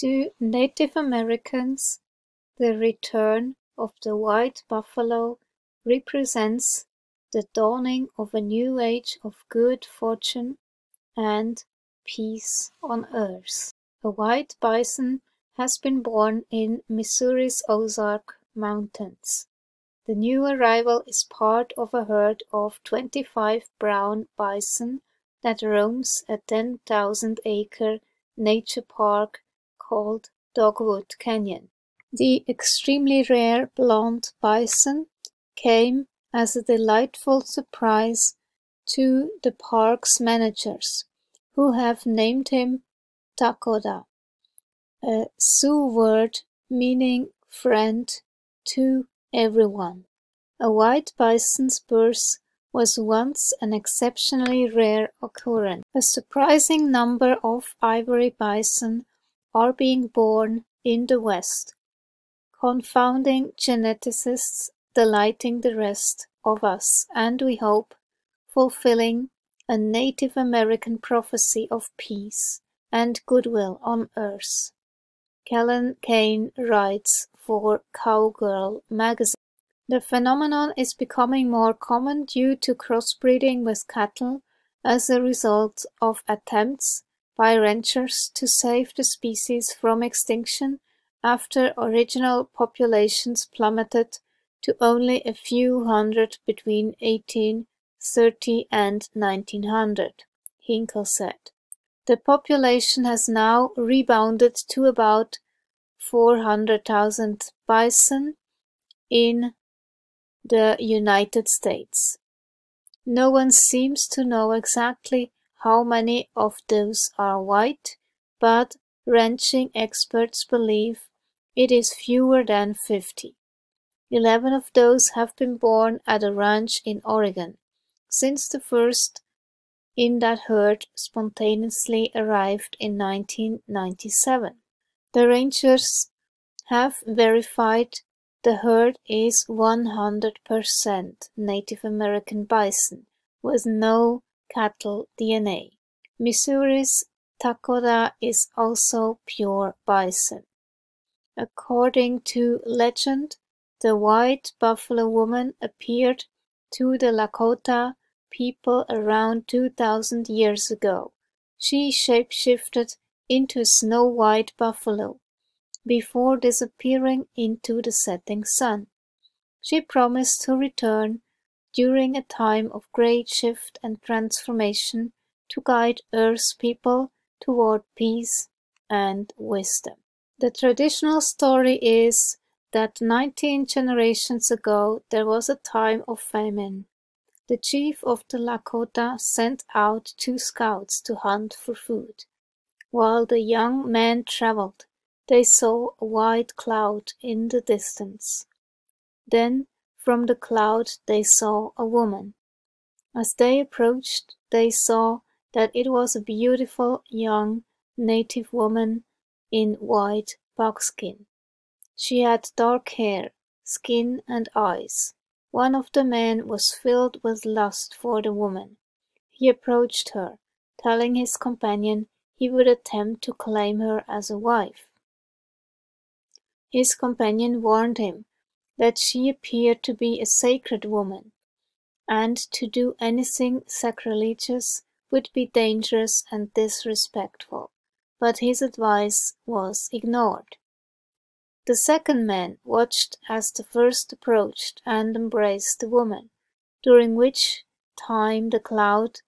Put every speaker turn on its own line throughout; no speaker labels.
To Native Americans, the return of the white buffalo represents the dawning of a new age of good fortune and peace on earth. A white bison has been born in Missouri's Ozark Mountains. The new arrival is part of a herd of 25 brown bison that roams a 10,000-acre nature park called Dogwood Canyon. The extremely rare blonde bison came as a delightful surprise to the park's managers, who have named him Dakota, a Sioux word meaning friend to everyone. A white bison's birth was once an exceptionally rare occurrence. A surprising number of ivory bison are being born in the West, confounding geneticists, delighting the rest of us, and we hope, fulfilling a Native American prophecy of peace and goodwill on earth. Kellen Kane writes for Cowgirl magazine. The phenomenon is becoming more common due to crossbreeding with cattle as a result of attempts by ranchers to save the species from extinction after original populations plummeted to only a few hundred between 1830 and 1900, Hinkle said. The population has now rebounded to about 400,000 bison in the United States. No one seems to know exactly how many of those are white, but ranching experts believe it is fewer than 50. 11 of those have been born at a ranch in Oregon, since the first in that herd spontaneously arrived in 1997. The rangers have verified the herd is 100% Native American bison, with no cattle DNA. Missouri's Dakota is also pure bison. According to legend, the white buffalo woman appeared to the Lakota people around 2,000 years ago. She shapeshifted into a snow-white buffalo before disappearing into the setting sun. She promised to return during a time of great shift and transformation to guide Earth's people toward peace and wisdom. The traditional story is that 19 generations ago there was a time of famine. The chief of the Lakota sent out 2 scouts to hunt for food. While the young men traveled, they saw a white cloud in the distance. Then, from the cloud they saw a woman. As they approached, they saw that it was a beautiful young native woman in white buckskin. She had dark hair, skin, and eyes. One of the men was filled with lust for the woman. He approached her, telling his companion he would attempt to claim her as a wife. His companion warned him that she appeared to be a sacred woman, and to do anything sacrilegious would be dangerous and disrespectful, but his advice was ignored. The second man watched as the first approached and embraced the woman, during which time the cloud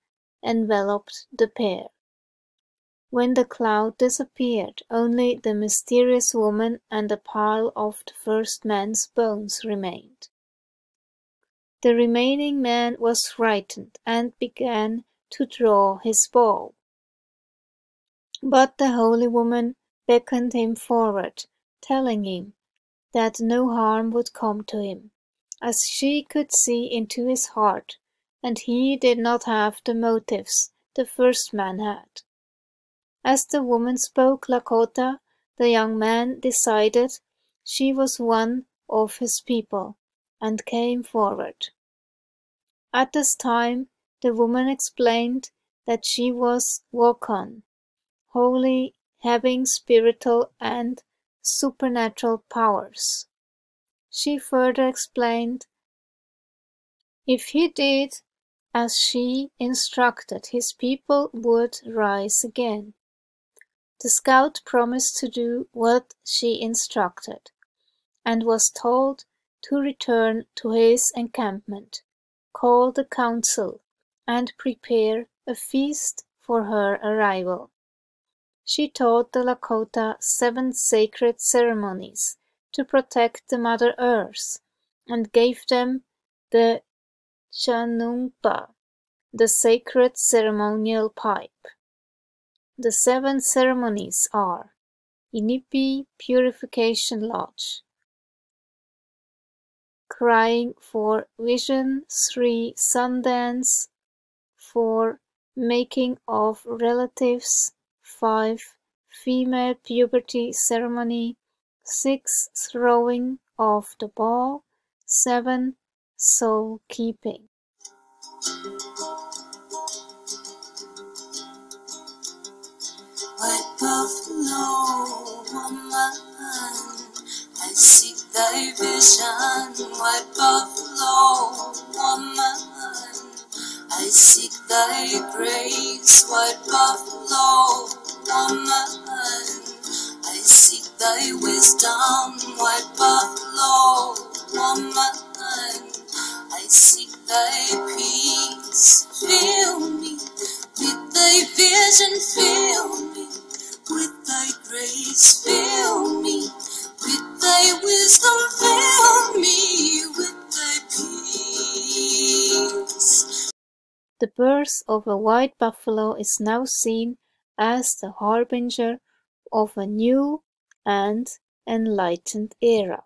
enveloped the pair. When the cloud disappeared, only the mysterious woman and a pile of the first man's bones remained. The remaining man was frightened and began to draw his bow. But the holy woman beckoned him forward, telling him that no harm would come to him, as she could see into his heart, and he did not have the motives the first man had. As the woman spoke Lakota, the young man decided she was one of his people, and came forward. At this time, the woman explained that she was Wokon, holy having spiritual and supernatural powers. She further explained, if he did as she instructed, his people would rise again. The scout promised to do what she instructed, and was told to return to his encampment, call the council, and prepare a feast for her arrival. She taught the Lakota 7 sacred ceremonies to protect the Mother Earth, and gave them the Chanungpa, the sacred ceremonial pipe. The 7 ceremonies are Inipi Purification Lodge, Crying for Vision 3 Sundance, 4 Making of Relatives, 5 Female Puberty Ceremony, 6 Throwing of the Ball, 7 Soul Keeping.
White buffalo woman, I seek thy vision. White buffalo woman, I seek thy grace. White buffalo woman, I seek thy wisdom. White buffalo woman, I seek thy peace. Fill me with thy vision, fill me with thy grace, fill me with thy wisdom, fill me with thy peace.
The birth of a white buffalo is now seen as the harbinger of a new and enlightened era.